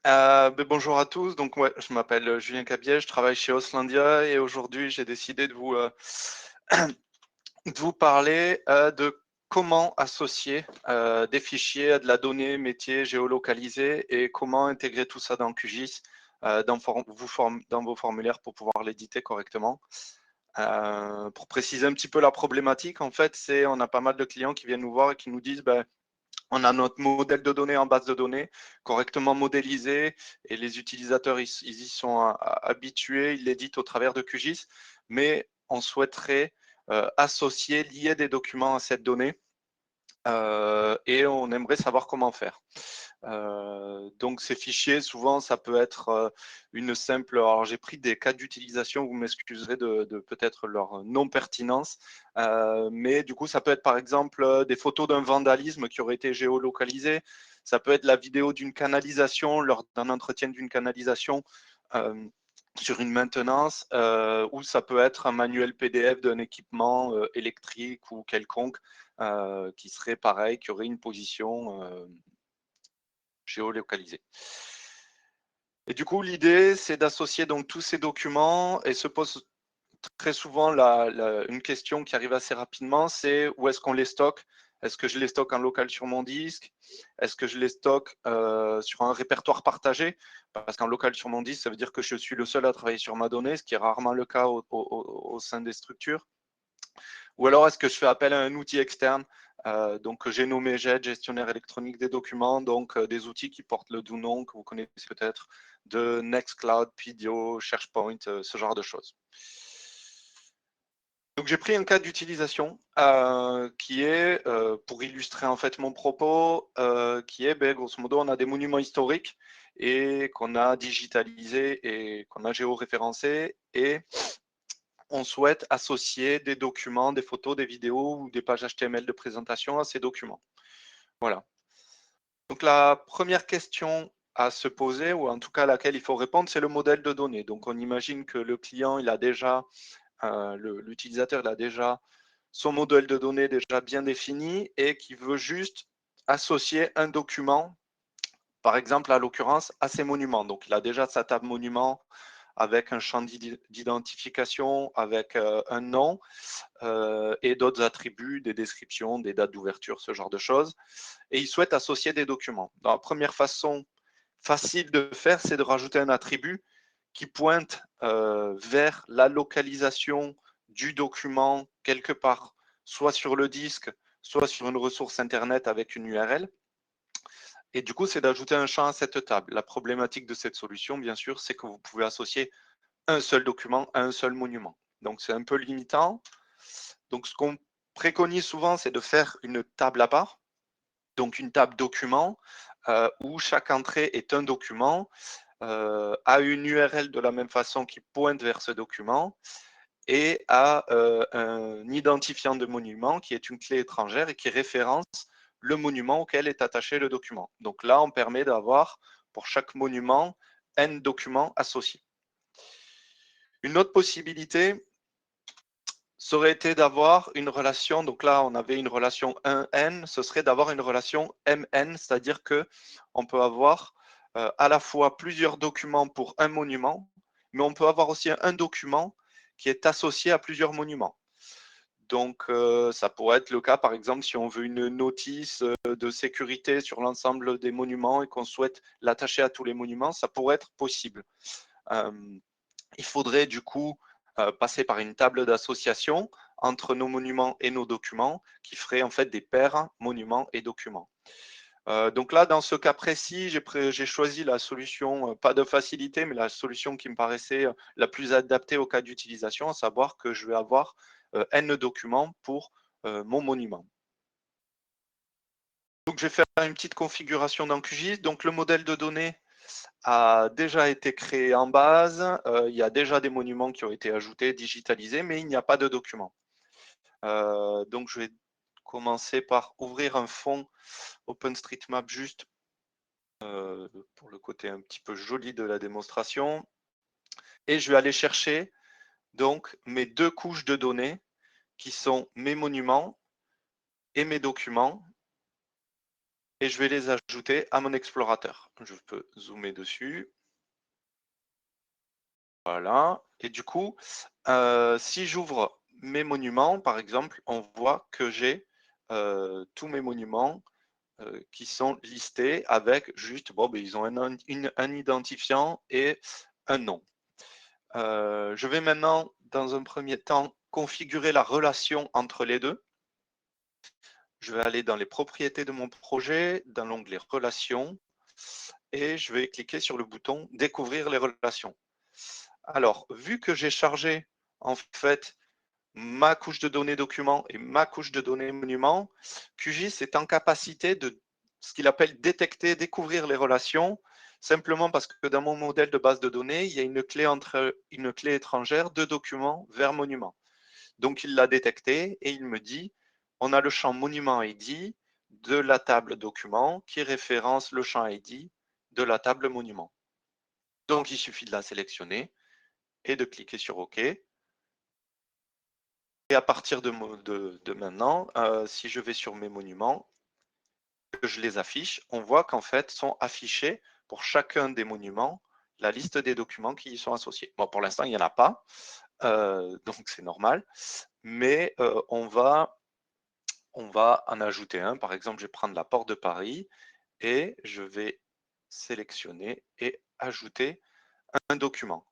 Bonjour à tous. Donc, ouais, je m'appelle Julien Cabiet, je travaille chez Auslandia et aujourd'hui, j'ai décidé de vous, de vous parler de comment associer des fichiers à de la donnée métier géolocalisée et comment intégrer tout ça dans QGIS, dans vos formulaires pour pouvoir l'éditer correctement. Pour préciser un petit peu la problématique, en fait, c'est on a pas mal de clients qui viennent nous voir et qui nous disent on a notre modèle de données en base de données correctement modélisé et les utilisateurs ils y sont habitués, ils l'éditent au travers de QGIS, mais on souhaiterait associer, lier des documents à cette donnée et on aimerait savoir comment faire. Donc ces fichiers, souvent, ça peut être une simple... Alors j'ai pris des cas d'utilisation, vous m'excuserez de peut-être leur non-pertinence, mais du coup, ça peut être par exemple des photos d'un vandalisme qui aurait été géolocalisé, ça peut être la vidéo d'une canalisation, lors d'un entretien d'une canalisation sur une maintenance, ou ça peut être un manuel PDF d'un équipement électrique ou quelconque qui serait pareil, qui aurait une position géolocalisée. Et du coup, l'idée, c'est d'associer donc tous ces documents et se pose très souvent une question qui arrive assez rapidement, c'est où est-ce qu'on les stocke? Est-ce que je les stocke en local sur mon disque? Est-ce que je les stocke sur un répertoire partagé? Parce qu'en local sur mon disque, ça veut dire que je suis le seul à travailler sur ma donnée, ce qui est rarement le cas au sein des structures. Ou alors, est-ce que je fais appel à un outil externe donc, j'ai nommé GED, gestionnaire électronique des documents, donc des outils qui portent le doux nom que vous connaissez peut-être de Nextcloud, Pidio, SharePoint, ce genre de choses. Donc, j'ai pris un cas d'utilisation qui est, pour illustrer en fait mon propos, qui est, grosso modo, on a des monuments historiques et qu'on a digitalisés et qu'on a géoréférencés et on souhaite associer des documents, des photos, des vidéos ou des pages HTML de présentation à ces documents. Voilà. Donc la première question à se poser, ou en tout cas à laquelle il faut répondre, c'est le modèle de données. Donc on imagine que le client, il a déjà, l'utilisateur, il a déjà son modèle de données déjà bien défini et qui veut juste associer un document, par exemple à l'occurrence, à ces monuments. Donc il a déjà sa table monument avec un champ d'identification, avec un nom et d'autres attributs, des descriptions, des dates d'ouverture, ce genre de choses. Et il souhaite associer des documents. Donc, la première façon facile de faire, c'est de rajouter un attribut qui pointe vers la localisation du document quelque part, soit sur le disque, soit sur une ressource Internet avec une URL. Et du coup, c'est d'ajouter un champ à cette table. La problématique de cette solution, bien sûr, c'est que vous pouvez associer un seul document à un seul monument. Donc, c'est un peu limitant. Donc, ce qu'on préconise souvent, c'est de faire une table à part, donc une table document, où chaque entrée est un document, a une URL de la même façon qui pointe vers ce document, et a un identifiant de monument qui est une clé étrangère et qui référence le monument auquel est attaché le document. Donc là, on permet d'avoir pour chaque monument n documents associés. Une autre possibilité, ça aurait été d'avoir une relation, donc là on avait une relation 1n, ce serait d'avoir une relation mn, c'est-à-dire qu'on peut avoir à la fois plusieurs documents pour un monument, mais on peut avoir aussi un document qui est associé à plusieurs monuments. Donc ça pourrait être le cas par exemple si on veut une notice de sécurité sur l'ensemble des monuments et qu'on souhaite l'attacher à tous les monuments, ça pourrait être possible. Il faudrait du coup passer par une table d'association entre nos monuments et nos documents qui ferait en fait des paires monuments et documents. Donc là, dans ce cas précis, j'ai choisi la solution, pas de facilité, mais la solution qui me paraissait la plus adaptée au cas d'utilisation, à savoir que je vais avoir n documents pour mon monument. Donc je vais faire une petite configuration dans QGIS. Donc le modèle de données a déjà été créé en base. Il y a déjà des monuments qui ont été ajoutés, digitalisés, mais il n'y a pas de documents. Donc, je vais commencer par ouvrir un fond OpenStreetMap juste pour le côté un petit peu joli de la démonstration. Et je vais aller chercher donc mes deux couches de données qui sont mes monuments et mes documents. et je vais les ajouter à mon explorateur. Je peux zoomer dessus. Voilà. Et du coup, si j'ouvre mes monuments, par exemple, on voit que j'ai tous mes monuments qui sont listés avec juste, bon, ben, ils ont un identifiant et un nom. Je vais maintenant, dans un premier temps, configurer la relation entre les deux. Je vais aller dans les propriétés de mon projet, dans l'onglet relations, et je vais cliquer sur le bouton découvrir les relations. Alors, vu que j'ai chargé en fait ma couche de données document et ma couche de données monument, QGIS est en capacité de ce qu'il appelle détecter, découvrir les relations, simplement parce que dans mon modèle de base de données, il y a une clé étrangère de document vers monument. Donc il l'a détecté et il me dit, on a le champ monument ID de la table document qui référence le champ ID de la table monument. Donc il suffit de la sélectionner et de cliquer sur OK. Et à partir de maintenant, si je vais sur mes monuments, que je les affiche, on voit qu'en fait sont affichés pour chacun des monuments la liste des documents qui y sont associés. Bon, pour l'instant, il n'y en a pas, donc c'est normal, mais on va en ajouter un. Par exemple, je vais prendre la porte de Paris et je vais sélectionner et ajouter un document.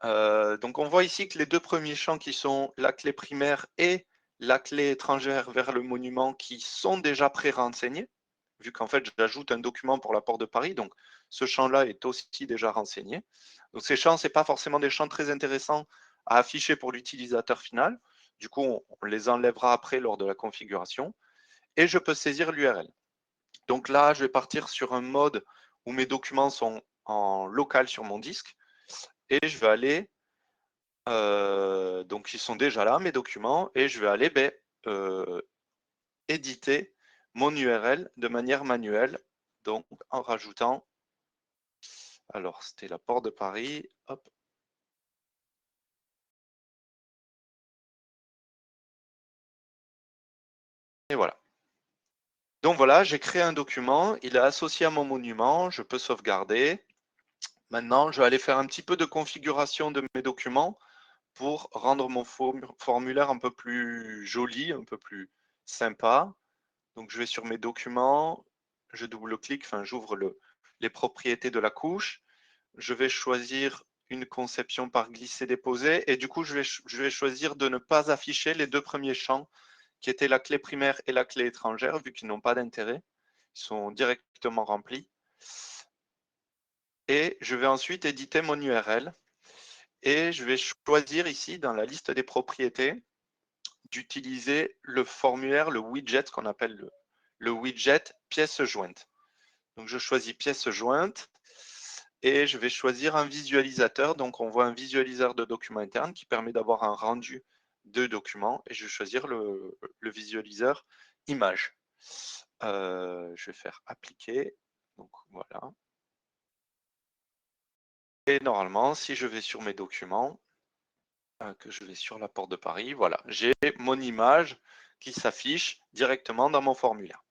Donc on voit ici que les deux premiers champs qui sont la clé primaire et la clé étrangère vers le monument qui sont déjà pré-renseignés, vu qu'en fait j'ajoute un document pour la porte de Paris, donc ce champ-là est aussi déjà renseigné. Donc ces champs, ce n'est pas forcément des champs très intéressants à afficher pour l'utilisateur final, du coup on les enlèvera après lors de la configuration, et je peux saisir l'URL. Donc là, je vais partir sur un mode où mes documents sont en local sur mon disque, et je vais aller, donc ils sont déjà là, mes documents, et je vais aller éditer mon URL de manière manuelle, donc en rajoutant, alors c'était la porte de Paris, hop. Et voilà. Donc voilà, j'ai créé un document, il est associé à mon monument, je peux sauvegarder. Maintenant, je vais aller faire un petit peu de configuration de mes documents pour rendre mon formulaire un peu plus joli, un peu plus sympa. Donc je vais sur mes documents, je double-clique, enfin j'ouvre les propriétés de la couche. Je vais choisir une conception par glisser-déposer et du coup je vais choisir de ne pas afficher les deux premiers champs qui étaient la clé primaire et la clé étrangère vu qu'ils n'ont pas d'intérêt. Ils sont directement remplis. Et je vais ensuite éditer mon URL et je vais choisir ici dans la liste des propriétés d'utiliser le formulaire, le widget, qu'on appelle le widget pièce jointe. Donc je choisis pièce jointe et je vais choisir un visualisateur. Donc on voit un visualisateur de documents internes qui permet d'avoir un rendu de documents et je vais choisir le visualiseur image. Je vais faire appliquer. Donc voilà. Et normalement, si je vais sur mes documents, que je vais sur la porte de Paris, voilà, j'ai mon image qui s'affiche directement dans mon formulaire.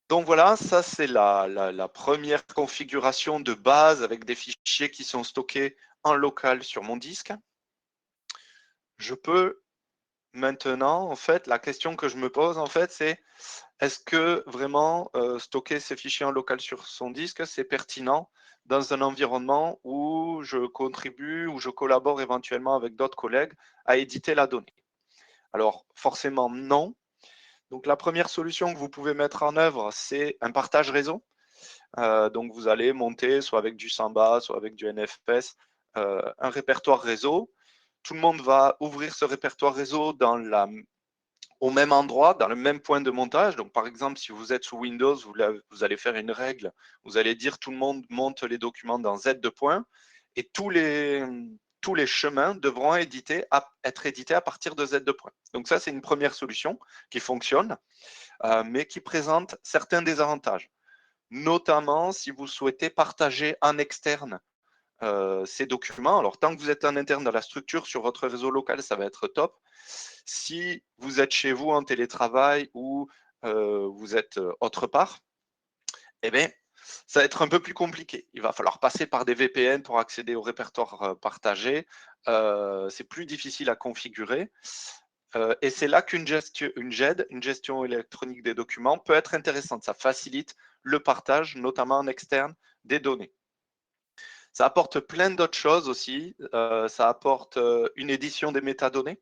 Donc voilà, ça c'est la première configuration de base avec des fichiers qui sont stockés en local sur mon disque. Je peux maintenant, en fait, la question que je me pose, en fait, c'est est-ce que vraiment stocker ces fichiers en local sur son disque, c'est pertinent dans un environnement où je contribue, où je collabore éventuellement avec d'autres collègues à éditer la donnée? Alors, forcément, non. Donc, la première solution que vous pouvez mettre en œuvre, c'est un partage réseau. Donc, vous allez monter soit avec du Samba, soit avec du NFS, un répertoire réseau. Tout le monde va ouvrir ce répertoire réseau au même endroit, dans le même point de montage. Donc, par exemple, si vous êtes sous Windows, vous allez faire une règle. Vous allez dire tout le monde monte les documents dans Z2 points et tous les chemins devront être édités à partir de Z2 points. Donc, ça, c'est une première solution qui fonctionne, mais qui présente certains désavantages. Notamment si vous souhaitez partager en externe ces documents. Alors, tant que vous êtes en interne dans la structure sur votre réseau local, ça va être top. Si vous êtes chez vous en télétravail ou vous êtes autre part, eh bien, ça va être un peu plus compliqué. Il va falloir passer par des VPN pour accéder au répertoire partagé. C'est plus difficile à configurer. Et c'est là qu'une GED, une gestion électronique des documents, peut être intéressante. Ça facilite le partage, notamment en externe, des données. Ça apporte plein d'autres choses aussi. Ça apporte une édition des métadonnées.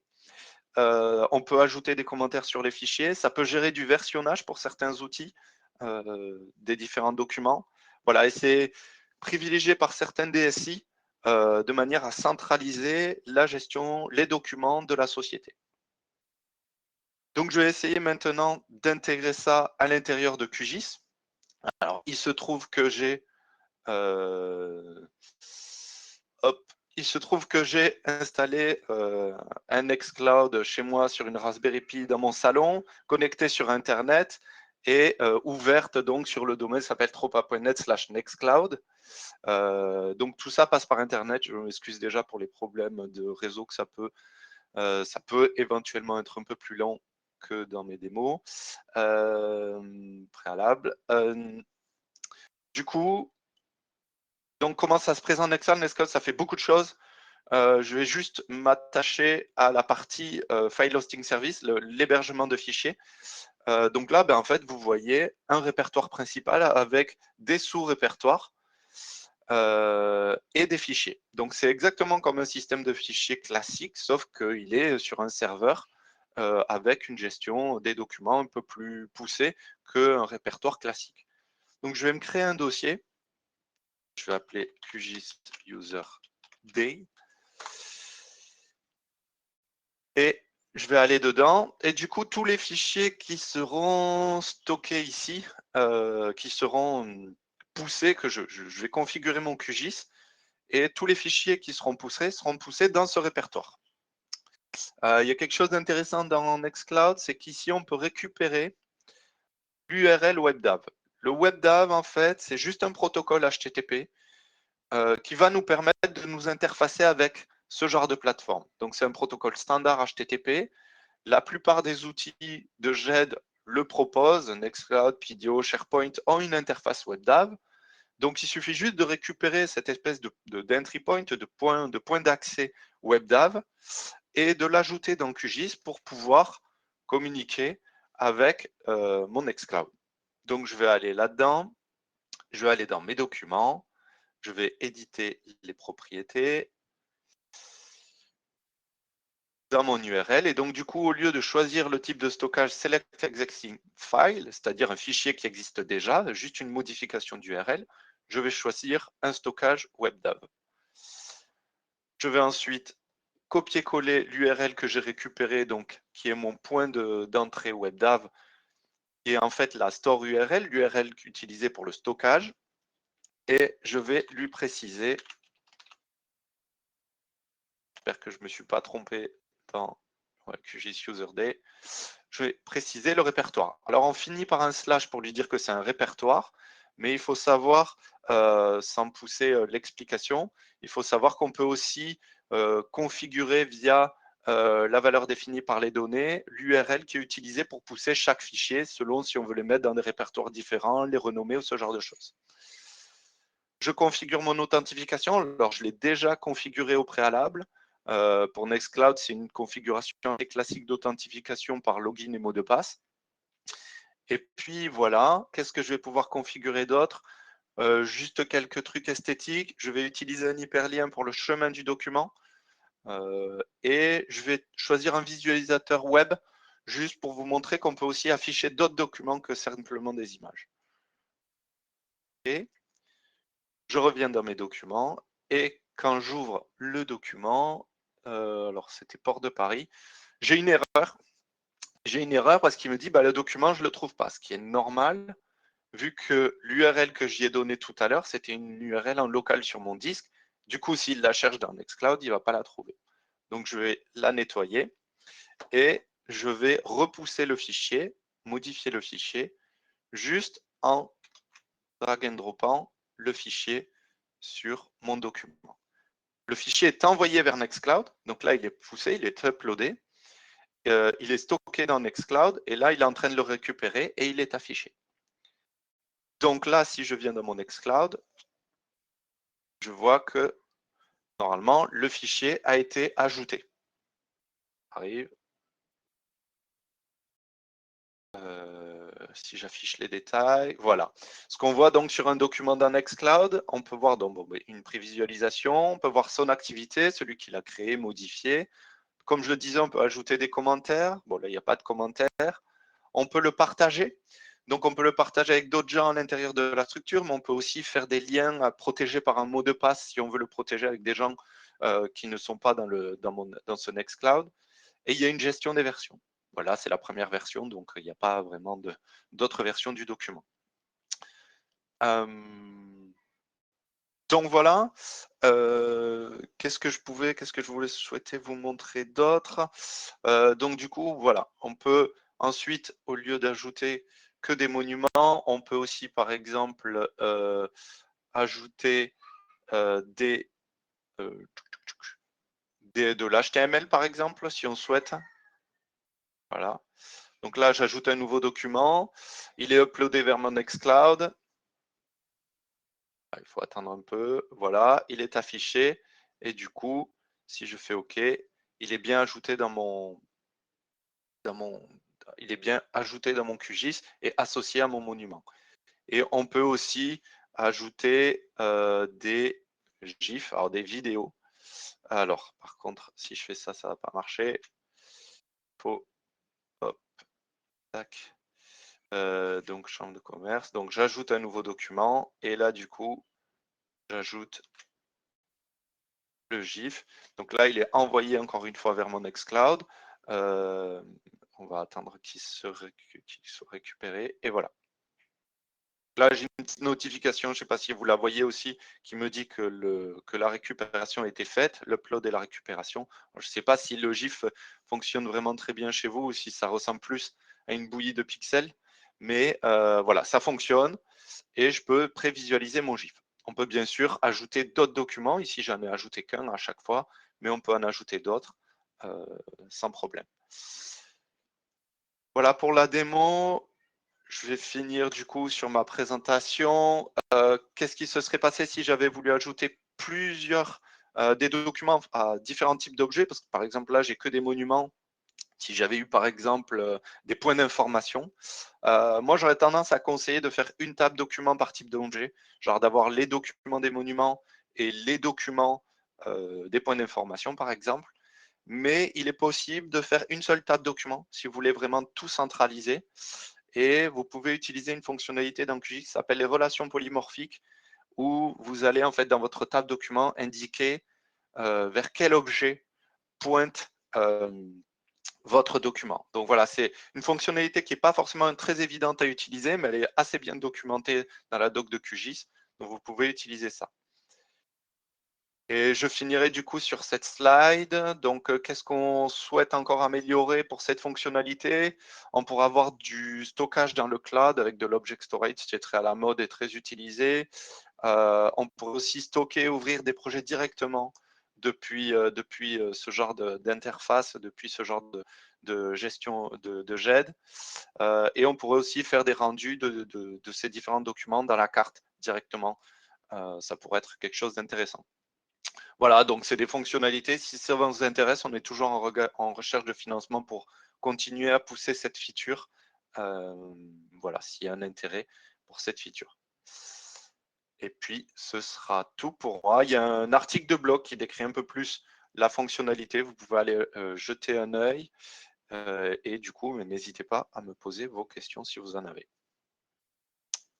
On peut ajouter des commentaires sur les fichiers. Ça peut gérer du versionnage pour certains outils des différents documents. Voilà, et c'est privilégié par certains DSI de manière à centraliser la gestion, les documents de la société. Donc, je vais essayer maintenant d'intégrer ça à l'intérieur de QGIS. Alors, il se trouve que j'ai il se trouve que j'ai installé un Nextcloud chez moi sur une Raspberry Pi dans mon salon, connecté sur Internet et ouverte donc sur le domaine qui s'appelle tropa.net/Nextcloud. Donc tout ça passe par Internet. Je m'excuse déjà pour les problèmes de réseau que ça peut éventuellement être un peu plus lent que dans mes démos préalables. Du coup, donc comment ça se présente Nextcloud? Nextcloud, ça fait beaucoup de choses. Je vais juste m'attacher à la partie File Hosting Service, l'hébergement de fichiers. Donc là, en fait, vous voyez un répertoire principal avec des sous-répertoires et des fichiers. Donc c'est exactement comme un système de fichiers classique, sauf qu'il est sur un serveur avec une gestion des documents un peu plus poussée qu'un répertoire classique. Donc je vais me créer un dossier. Je vais appeler QGIS User Day. Et je vais aller dedans. Et du coup, tous les fichiers qui seront stockés ici, qui seront poussés, que je vais configurer mon QGIS, et tous les fichiers qui seront poussés dans ce répertoire. Il y a quelque chose d'intéressant dans Nextcloud, c'est qu'ici, on peut récupérer l'URL WebDAV. Le WebDAV, en fait, c'est juste un protocole HTTP qui va nous permettre de nous interfacer avec ce genre de plateforme. Donc, c'est un protocole standard HTTP. La plupart des outils de GED le proposent. Nextcloud, PDO, SharePoint ont une interface WebDAV. Donc, il suffit juste de récupérer cette espèce d'entry point, de point d'accès WebDAV et de l'ajouter dans QGIS pour pouvoir communiquer avec mon Nextcloud. Donc, je vais aller là-dedans. Je vais aller dans mes documents. Je vais éditer les propriétés dans mon URL. Et donc, du coup, au lieu de choisir le type de stockage Select Existing File, c'est-à-dire un fichier qui existe déjà, juste une modification d'URL, je vais choisir un stockage WebDAV. Je vais ensuite copier-coller l'URL que j'ai récupéré, donc qui est mon point d'entrée WebDAV, qui est en fait la store URL, l'URL utilisée pour le stockage, et je vais lui préciser, j'espère que je ne me suis pas trompé dans QGIS User Day, je vais préciser le répertoire. Alors on finit par un slash pour lui dire que c'est un répertoire, mais il faut savoir, sans pousser l'explication, il faut savoir qu'on peut aussi configurer via la valeur définie par les données, l'URL qui est utilisée pour pousser chaque fichier selon si on veut les mettre dans des répertoires différents, les renommer ou ce genre de choses. Je configure mon authentification. Alors, je l'ai déjà configuré au préalable. Pour Nextcloud, c'est une configuration classique d'authentification par login et mot de passe. Et puis, voilà. Qu'est-ce que je vais pouvoir configurer d'autre? Juste quelques trucs esthétiques. Je vais utiliser un hyperlien pour le chemin du document. Et je vais choisir un visualisateur web juste pour vous montrer qu'on peut aussi afficher d'autres documents que simplement des images. Et je reviens dans mes documents et quand j'ouvre le document, alors c'était Port de Paris, j'ai une erreur. J'ai une erreur parce qu'il me dit le document, je ne le trouve pas, ce qui est normal vu que l'URL que j'y ai donné tout à l'heure, c'était une URL en local sur mon disque. Du coup, s'il la cherche dans Nextcloud, il ne va pas la trouver. Donc, je vais la nettoyer et je vais repousser le fichier, modifier le fichier, juste en drag and dropant le fichier sur mon document. Le fichier est envoyé vers Nextcloud, donc là il est poussé, il est uploadé, il est stocké dans Nextcloud et là, il est en train de le récupérer et il est affiché. Donc là, si je viens dans mon Nextcloud, je vois que normalement, le fichier a été ajouté. Arrive. Si j'affiche les détails, voilà. Ce qu'on voit donc sur un document dans Nextcloud, on peut voir donc, une prévisualisation, on peut voir son activité, celui qui l'a créé, modifié. Comme je le disais, on peut ajouter des commentaires. Bon, là, il n'y a pas de commentaires. On peut le partager. Donc, on peut le partager avec d'autres gens à l'intérieur de la structure, mais on peut aussi faire des liens protégés par un mot de passe si on veut le protéger avec des gens qui ne sont pas dans ce Nextcloud. Et il y a une gestion des versions. Voilà, c'est la première version, donc il n'y a pas vraiment d'autres versions du document. Donc voilà, qu'est-ce que je voulais souhaiter vous montrer d'autre? Donc du coup, voilà, on peut ensuite, au lieu d'ajouter que des monuments, on peut aussi, par exemple, ajouter de l'HTML, par exemple, si on souhaite. Voilà. Donc là, j'ajoute un nouveau document. Il est uploadé vers mon Nextcloud. Il faut attendre un peu. Voilà, il est affiché. Et du coup, si je fais OK, il est bien ajouté dans mon QGIS et associé à mon monument. Et on peut aussi ajouter des GIFs, alors des vidéos. Alors, par contre, si je fais ça, ça ne va pas marcher. Faut, hop, tac. Donc, chambre de commerce. Donc, j'ajoute un nouveau document. Et là, du coup, j'ajoute le GIF. Donc là, il est envoyé encore une fois vers mon Nextcloud. On va attendre qu'il soit récupéré. Et voilà. Là, j'ai une petite notification, je ne sais pas si vous la voyez aussi, qui me dit que la récupération a été faite, l'upload et la récupération. Je ne sais pas si le GIF fonctionne vraiment très bien chez vous ou si ça ressemble plus à une bouillie de pixels. Mais voilà, ça fonctionne et je peux prévisualiser mon GIF. On peut bien sûr ajouter d'autres documents. Ici, j'en ai ajouté qu'un à chaque fois, mais on peut en ajouter d'autres sans problème. Voilà pour la démo. Je vais finir du coup sur ma présentation. Qu'est-ce qui se serait passé si j'avais voulu ajouter des documents à différents types d'objets? Parce que par exemple, là, j'ai que des monuments. Si j'avais eu par exemple des points d'information, moi j'aurais tendance à conseiller de faire une table document par type d'objet, genre d'avoir les documents des monuments et les documents des points d'information par exemple. Mais il est possible de faire une seule table document si vous voulez vraiment tout centraliser. Et vous pouvez utiliser une fonctionnalité dans QGIS qui s'appelle les relations polymorphiques, où vous allez en fait dans votre table document indiquer vers quel objet pointe votre document. Donc voilà, c'est une fonctionnalité qui n'est pas forcément très évidente à utiliser, mais elle est assez bien documentée dans la doc de QGIS, donc vous pouvez utiliser ça. Et je finirai du coup sur cette slide. Donc, qu'est-ce qu'on souhaite encore améliorer pour cette fonctionnalité? On pourra avoir du stockage dans le cloud avec de l'object storage qui est très à la mode et très utilisé. On pourrait aussi stocker, ouvrir des projets directement depuis ce genre d'interface, depuis ce genre de gestion de GED. Et on pourrait aussi faire des rendus de ces différents documents dans la carte directement. Ça pourrait être quelque chose d'intéressant. Voilà, donc c'est des fonctionnalités. Si ça vous intéresse, on est toujours en recherche de financement pour continuer à pousser cette feature. Voilà, s'il y a un intérêt pour cette feature. Et puis, ce sera tout pour moi. Il y a un article de blog qui décrit un peu plus la fonctionnalité. Vous pouvez aller jeter un œil. Et du coup, n'hésitez pas à me poser vos questions si vous en avez.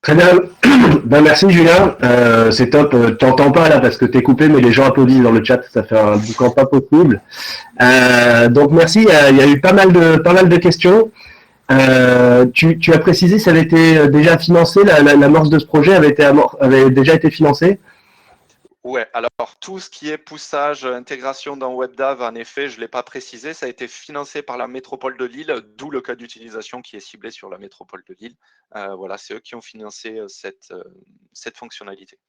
Très bien. Ben, merci Julien. C'est top. Tu n'entends pas là parce que tu es coupé, mais les gens applaudissent dans le chat. Ça fait un boucan pas possible. Donc merci. Il y a eu pas mal de questions. Tu as précisé ça avait été déjà financé. L'amorce de ce projet avait déjà été financée. Ouais, alors tout ce qui est poussage, intégration dans WebDAV, en effet, je ne l'ai pas précisé, ça a été financé par la métropole de Lille, d'où le cas d'utilisation qui est ciblé sur la métropole de Lille. Voilà, c'est eux qui ont financé cette fonctionnalité.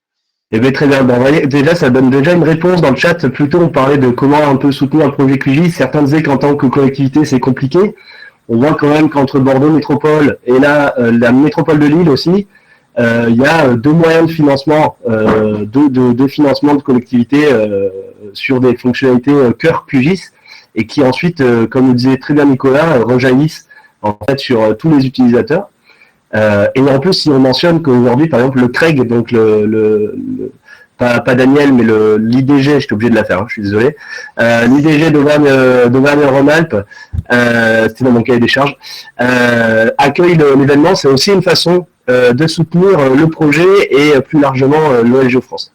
Eh bien, très bien. Bon, vous voyez, déjà, ça donne déjà une réponse dans le chat. Plutôt, on parlait de comment un peu soutenir le projet QGIS. Certains disaient qu'en tant que collectivité, c'est compliqué. On voit quand même qu'entre Bordeaux Métropole et là, la métropole de Lille aussi, il y a deux moyens de financement, deux financements de collectivités sur des fonctionnalités cœur QGIS et qui ensuite, comme le disait très bien Nicolas, rejaillissent en fait sur tous les utilisateurs. Et en plus, si on mentionne qu'aujourd'hui, par exemple, le CREG, donc pas Daniel, mais l'IDG, j'étais obligé de la faire, hein, je suis désolé. L'IDG d'Auvergne-Rhône-Alpes, c'était dans mon cahier des charges, accueille l'événement. C'est aussi une façon de soutenir le projet et plus largement l'OL France.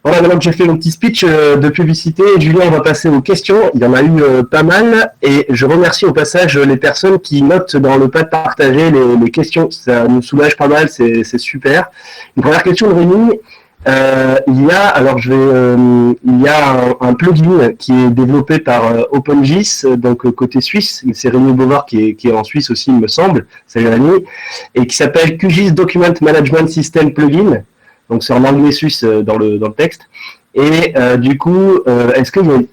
Voilà, maintenant que j'ai fait mon petit speech de publicité, Julien, on va passer aux questions. Il y en a eu pas mal et je remercie au passage les personnes qui notent dans le pad partagé les questions. Ça nous soulage pas mal, c'est super. Une première question de Rémi. Il y a, alors il y a un plugin qui est développé par OpenGIS, donc côté suisse. C'est Rémi Bovard qui est en Suisse aussi, il me semble. Salut Rémi. Et qui s'appelle QGIS Document Management System Plugin. Donc c'est en anglais suisse dans le texte. Et du coup,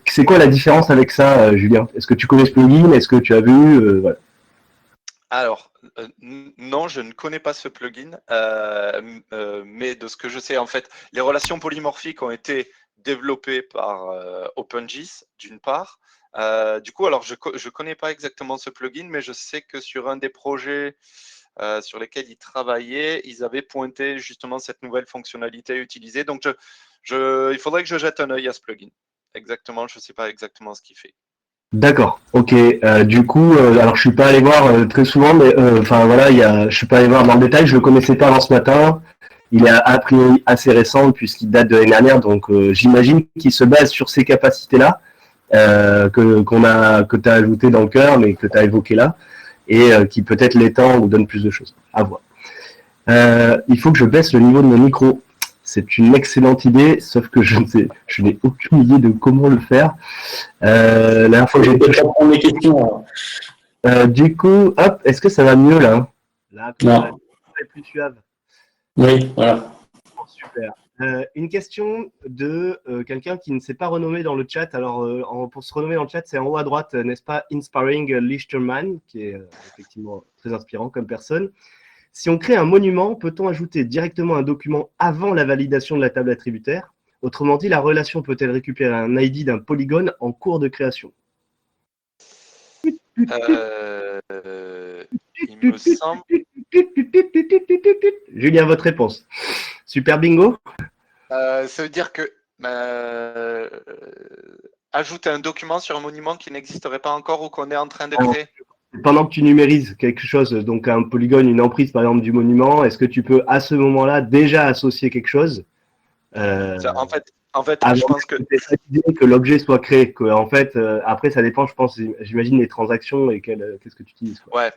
c'est quoi la différence avec ça, Julien? Est-ce que tu connais ce plugin? Est-ce que tu as vu voilà. Alors, non, je ne connais pas ce plugin, mais de ce que je sais, en fait, les relations polymorphiques ont été développées par OpenGIS, d'une part. Du coup, alors, je ne connais pas exactement ce plugin, mais je sais que sur un des projets sur lesquels ils travaillaient, ils avaient pointé justement cette nouvelle fonctionnalité utilisée. Donc, il faudrait que je jette un œil à ce plugin. Exactement, je ne sais pas exactement ce qu'il fait. D'accord, ok. Du coup, alors je suis pas allé voir très souvent, mais enfin voilà, je suis pas allé voir dans le détail. Je le connaissais pas avant ce matin. Il est a priori assez récent puisqu'il date de l'année dernière, donc j'imagine qu'il se base sur ces capacités-là que tu as ajouté dans le cœur, mais que tu as évoqué là, et qui peut-être l'étend ou donne plus de choses. À voir. Il faut que je baisse le niveau de mon micro. C'est une excellente idée, sauf que je n'ai aucune idée de comment le faire. La dernière fois que j'ai touché mes questions. du coup, hop, est-ce que ça va mieux là? Là, comme Non. ça, est plus suave. Oui, voilà. Oh, super. Une question de quelqu'un qui ne s'est pas renommé dans le chat. Alors, pour se renommer dans le chat, c'est en haut à droite, n'est-ce pas? Inspiring Lichterman, qui est effectivement très inspirant comme personne. Si on crée un monument, peut-on ajouter directement un document avant la validation de la table attributaire? Autrement dit, la relation peut-elle récupérer un ID d'un polygone en cours de création? Il me semble. Julien, votre réponse. Super bingo? Ça veut dire que ajouter un document sur un monument qui n'existerait pas encore ou qu'on est en train de créer. Pendant que tu numérises quelque chose, donc un polygone, une emprise par exemple du monument, est-ce que tu peux à ce moment-là déjà associer quelque chose En fait, avant je pense que que l'objet soit créé. En fait, après, ça dépend, je pense, j'imagine, des transactions et qu'est-ce que tu utilises. Quoi. ouais.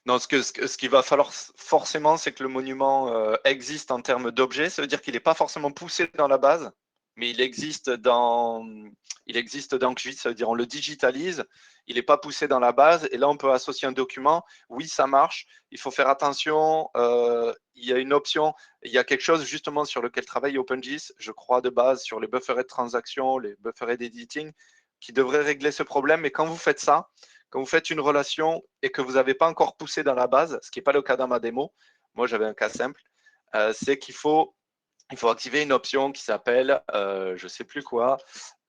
Non, ce qu'il va falloir forcément, c'est que le monument existe en termes d'objet. Ça veut dire qu'il n'est pas forcément poussé dans la base, mais il existe dans QGIS. Ça veut dire on le digitalise. Il n'est pas poussé dans la base. Et là, on peut associer un document. Oui, ça marche. Il faut faire attention. Il y a une option. Il y a quelque chose justement sur lequel travaille OpenGIS, je crois, de base, sur les bufferets de transaction, les bufferets d'editing, qui devrait régler ce problème. Mais quand vous faites ça, quand vous faites une relation et que vous n'avez pas encore poussé dans la base, ce qui n'est pas le cas dans ma démo, moi j'avais un cas simple, c'est qu'il faut activer une option qui s'appelle, je ne sais plus quoi,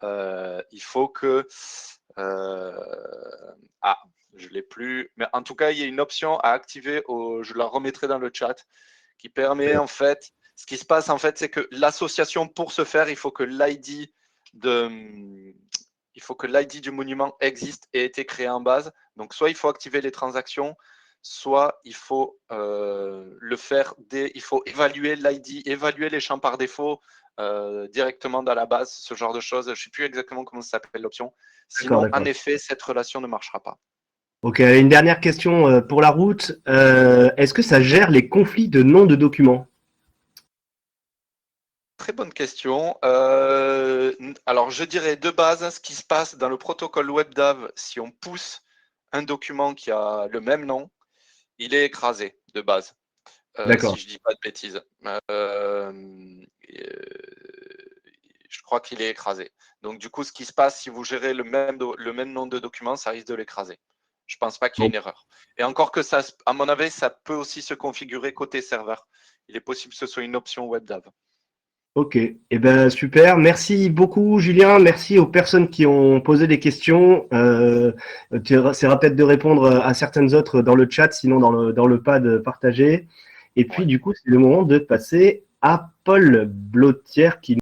il faut que, je ne l'ai plus, mais en tout cas, il y a une option à activer, je la remettrai dans le chat, qui permet en fait, ce qui se passe en fait, c'est que l'association, pour ce faire, il faut que l'ID du monument existe et ait été créé en base. Donc, soit il faut activer les transactions, soit il faut le faire il faut évaluer l'ID, évaluer les champs par défaut directement dans la base, ce genre de choses. Je ne sais plus exactement comment ça s'appelle l'option. Sinon, en effet, cette relation ne marchera pas. Ok, une dernière question pour la route. Est-ce que ça gère les conflits de noms de documents? Très bonne question. Alors, je dirais de base, ce qui se passe dans le protocole WebDAV, si on pousse un document qui a le même nom, il est écrasé de base, si je ne dis pas de bêtises. crois qu'il est écrasé. Donc, du coup, ce qui se passe, si vous gérez le même nom de document, ça risque de l'écraser. Je ne pense pas qu'il y ait une erreur. Et encore que ça, à mon avis, ça peut aussi se configurer côté serveur. Il est possible que ce soit une option WebDAV. Ok, eh ben super. Merci beaucoup, Julien. Merci aux personnes qui ont posé des questions. Tu essaieras peut-être de répondre à certaines autres dans le chat, sinon dans le pad partagé. Et puis, Ouais. du coup, c'est le moment de passer à Paul Blotière qui